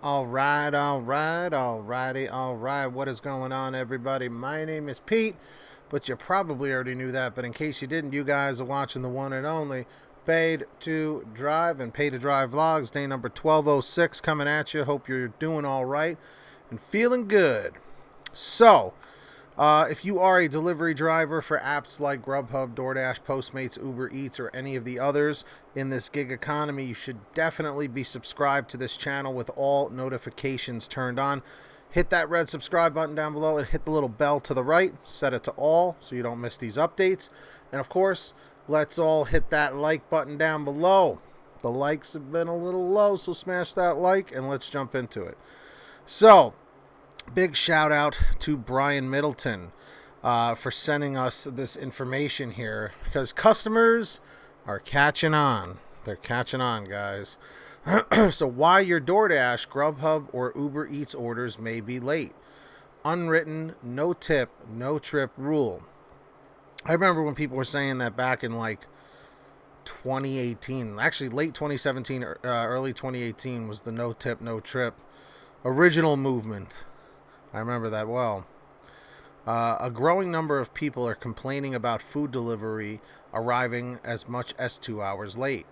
Alrighty. What is going on, everybody? My name is Pete, but you probably already knew that. But in case you didn't, you guys are watching the one and only Paid to Drive and Pay to Drive Vlogs, day number 1206 coming at you. Hope you're doing all right and feeling good. So, if you are a delivery driver for apps like Grubhub, DoorDash, Postmates, Uber Eats, or any of the others in this gig economy, you should definitely be subscribed to this channel with all notifications turned on. Hit that red subscribe button down below and hit the little bell to the right. Set it to all so you don't miss these updates. And of course, let's all hit that like button down below. The likes have been a little low, so smash that like and let's jump into it. So, big shout out to Brian Middleton for sending us this information here, because customers are catching on. They're catching on, guys. So why your DoorDash, Grubhub, or Uber Eats orders may be late. Unwritten, no tip, no trip rule. I remember when people were saying that back in like 2018, actually late 2017, early 2018 was the no tip, no trip original movement. I remember that well. A growing number of people are complaining about food delivery arriving as much as 2 hours late.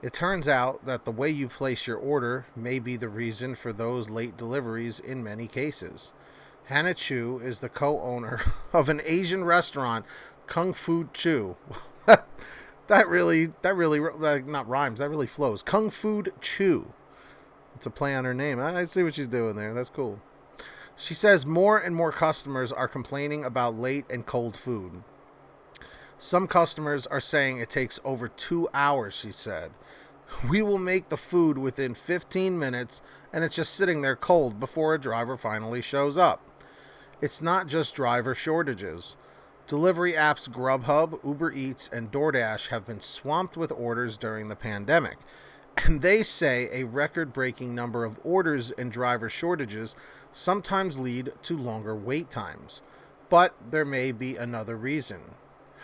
It turns out that the way you place your order may be the reason for those late deliveries in many cases. Hannah Chu is the co-owner of an Asian restaurant, Kung Fu Chu. that really not rhymes. That really flows. Kung Fu Chu. It's a play on her name. I see what she's doing there. That's cool. She says more and more customers are complaining about late and cold food. Some customers are saying it takes over 2 hours, she said. We will make the food within 15 minutes and it's just sitting there cold before a driver finally shows up. It's not just driver shortages. Delivery apps Grubhub, Uber Eats, and DoorDash have been swamped with orders during the pandemic. And they say a record-breaking number of orders and driver shortages sometimes lead to longer wait times. But there may be another reason: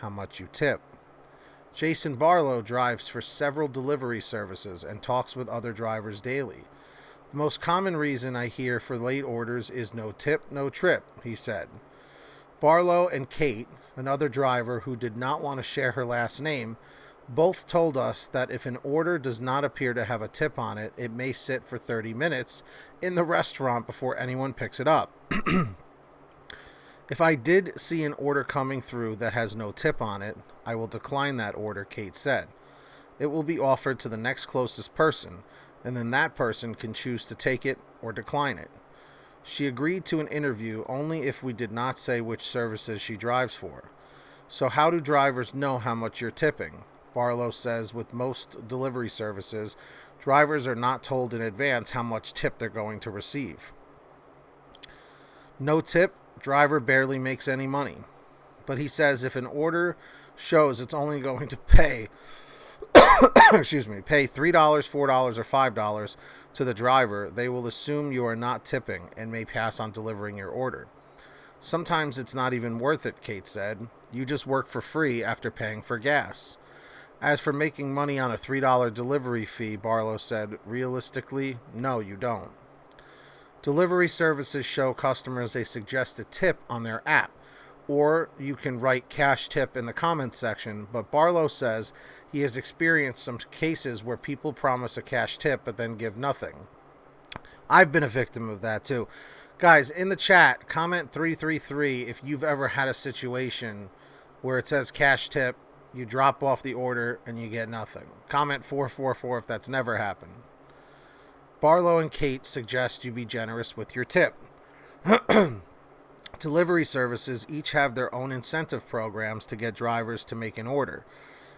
how much you tip. Jason Barlow drives for several delivery services and talks with other drivers daily. The most common reason I hear for late orders is no tip, no trip, he said. Barlow and Kate, another driver who did not want to share her last name, both told us that if an order does not appear to have a tip on it, it may sit for 30 minutes in the restaurant before anyone picks it up. If I did see an order coming through that has no tip on it, I will decline that order, Kate said. It will be offered to the next closest person, and then that person can choose to take it or decline it. She agreed to an interview only if we did not say which services she drives for. So how do drivers know how much you're tipping? Barlow says with most delivery services, drivers are not told in advance how much tip they're going to receive. No tip, driver barely makes any money. But he says if an order shows it's only going to pay pay $3, $4, or $5 to the driver, they will assume you are not tipping and may pass on delivering your order. Sometimes it's not even worth it, Kate said. You just work for free after paying for gas. As for making money on a $3 delivery fee, Barlow said, realistically, no, you don't. Delivery services show customers a suggested tip on their app, or you can write cash tip in the comments section, but Barlow says he has experienced some cases where people promise a cash tip but then give nothing. I've been a victim of that too. Guys, in the chat, comment 333 if you've ever had a situation where it says cash tip, you drop off the order, and you get nothing. Comment 444 if that's never happened. Barlow and Kate suggest you be generous with your tip. Delivery services each have their own incentive programs to get drivers to make an order,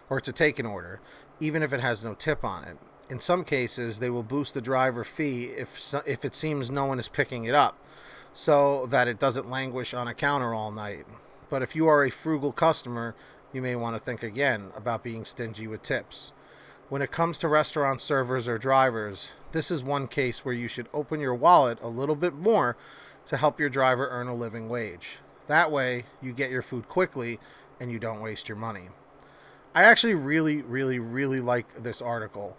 or to take an order, even if it has no tip on it. In some cases, they will boost the driver fee if it seems no one is picking it up, so that it doesn't languish on a counter all night. But if you are a frugal customer, you may want to think again about being stingy with tips. When it comes to restaurant servers or drivers, this is one case where you should open your wallet a little bit more to help your driver earn a living wage. That way, you get your food quickly and you don't waste your money. I actually really like this article.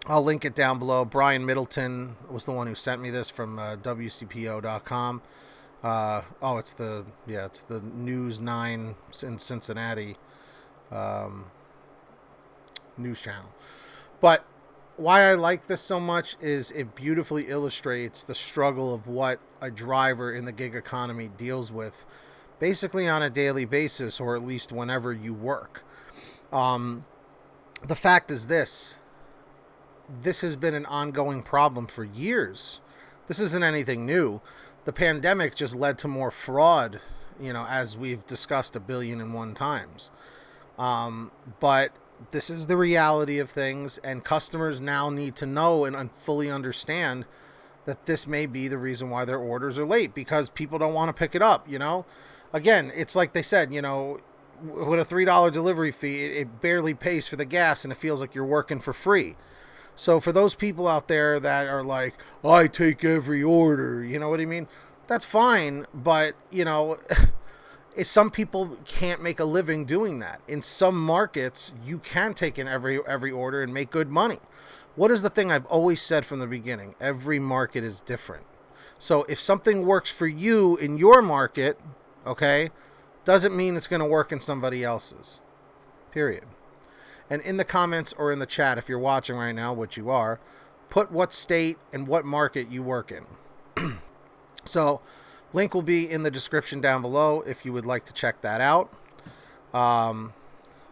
I'll link it down below. Brian Middleton was the one who sent me this from WCPO.com. It's the News 9 in Cincinnati news channel. But why I like this so much is it beautifully illustrates the struggle of what a driver in the gig economy deals with basically on a daily basis, or at least whenever you work. The fact is this has been an ongoing problem for years. This isn't anything new. The pandemic just led to more fraud, as we've discussed 1,000,000,001 times. But this is the reality of things, and customers now need to know and fully understand that this may be the reason why their orders are late, because people don't want to pick it up, Again, it's like they said, with a $3 delivery fee, it barely pays for the gas, and it feels like you're working for free. So for those people out there that are like, I take every order, you know what I mean? That's fine, but, some people can't make a living doing that. In some markets, you can take in every order and make good money. What is the thing I've always said from the beginning? Every market is different. So if something works for you in your market, okay, doesn't mean it's going to work in somebody else's. Period. And in the comments or in the chat, if you're watching right now, which you are, put what state and what market you work in. So, link will be in the description down below if you would like to check that out.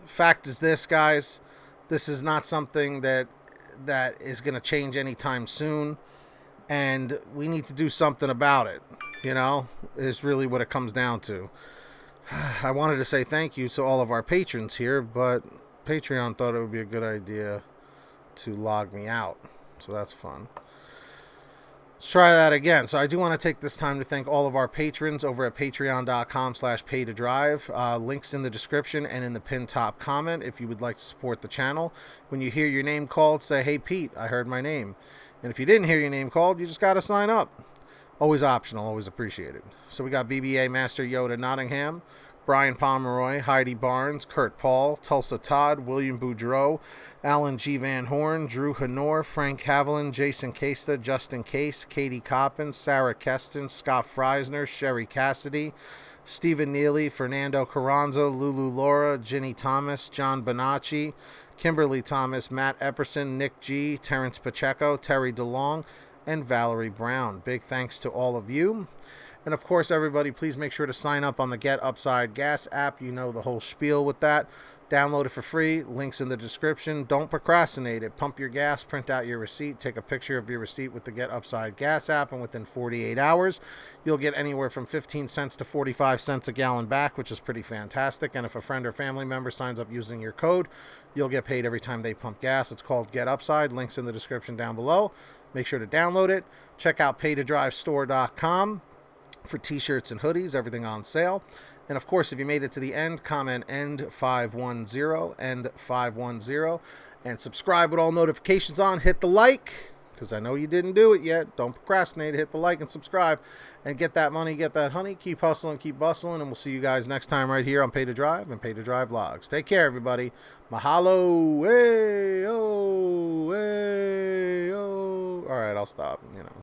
Fact is this, guys. This is not something that is going to change anytime soon. And we need to do something about it. Is really what it comes down to. I wanted to say thank you to all of our patrons here, but Patreon thought it would be a good idea to log me out. So that's fun. Let's try that again. So I do want to take this time to thank all of our patrons over at patreon.com/paytodrive. Links in the description and in the pinned top comment if you would like to support the channel. When you hear your name called, say, hey, Pete, I heard my name. And if you didn't hear your name called, you just got to sign up. Always optional, always appreciated. So we got BBA Master Yoda Nottingham, Brian Pomeroy, Heidi Barnes, Kurt Paul, Tulsa Todd, William Boudreau, Alan G. Van Horn, Drew Honor, Frank Haviland, Jason Casta, Justin Case, Katie Coppins, Sarah Keston, Scott Freisner, Sherry Cassidy, Stephen Neely, Fernando Carranza, Lulu Laura, Ginny Thomas, John Bonacci, Kimberly Thomas, Matt Epperson, Nick G., Terrence Pacheco, Terry DeLong, and Valerie Brown. Big thanks to all of you. And of course, everybody, please make sure to sign up on the Get Upside Gas app. You know the whole spiel with that. Download it for free. Links in the description. Don't procrastinate it. Pump your gas, print out your receipt, take a picture of your receipt with the Get Upside Gas app, and within 48 hours, you'll get anywhere from 15 cents to 45 cents a gallon back, which is pretty fantastic. And if a friend or family member signs up using your code, you'll get paid every time they pump gas. It's called Get Upside. Links in the description down below. Make sure to download it. Check out paytodrivestore.com for t-shirts and hoodies, everything on sale. And of course, if you made it to the end, comment end 510, end 510, and subscribe with all notifications on. Hit the like, because I know you didn't do it yet. Don't procrastinate. Hit the like and subscribe, and get that money, get that honey. Keep hustling, keep bustling, and we'll see you guys next time right here on Pay to Drive and Pay to Drive Vlogs. Take care, everybody. Mahalo. Hey, oh, hey, oh. All right, I'll stop,